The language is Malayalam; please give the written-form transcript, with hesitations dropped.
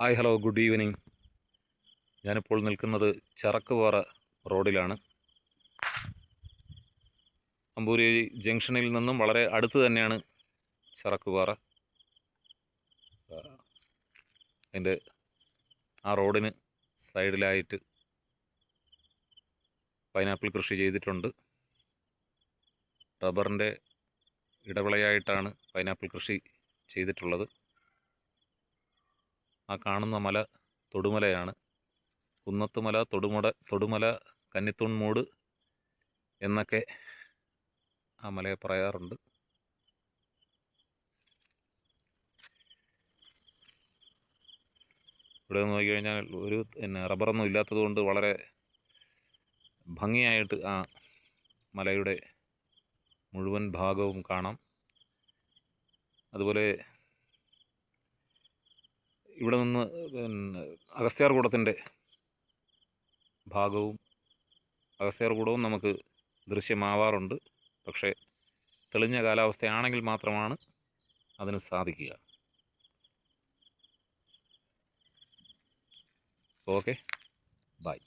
Hi hello good evening. ഞാനിപ്പോൾ നിൽക്കുന്നത് ചറക്കുപാറ റോഡിലാണ്. അമ്പൂരി ജംഗ്ഷനിൽ നിന്നും വളരെ അടുത്ത് തന്നെയാണ് ചറക്കുപാറ. അതിൻ്റെ ആ റോഡിന് സൈഡിലായിട്ട് പൈനാപ്പിൾ കൃഷി ചെയ്തിട്ടുണ്ട്. റബ്ബറിൻ്റെ ഇടവിളയായിട്ടാണ് പൈനാപ്പിൾ കൃഷി ചെയ്തിട്ടുള്ളത്. ആ കാണുന്ന മല തൊടുമലയാണ്. കുന്നത്തുമല, തൊടുമല, കന്നിത്തൂൺമൂട് എന്നൊക്കെ ആ മലയെ പറയാറുണ്ട്. ഇവിടെ നോക്കിക്കഴിഞ്ഞാൽ ഒരു റബ്ബറൊന്നും ഇല്ലാത്തത് കൊണ്ട് വളരെ ഭംഗിയായിട്ട് ആ മലയുടെ മുഴുവൻ ഭാഗവും കാണാം. അതുപോലെ ഇവിടെ നിന്ന് അഗസ്ത്യാർകൂടത്തിൻ്റെ ഭാഗവും അഗസ്ത്യാർകൂടവും നമുക്ക് ദൃശ്യമാവാറുണ്ട്. പക്ഷേ തെളിഞ്ഞ കാലാവസ്ഥയാണെങ്കിൽ മാത്രമാണ് അതിന് സാധിക്കുക. Okay, by.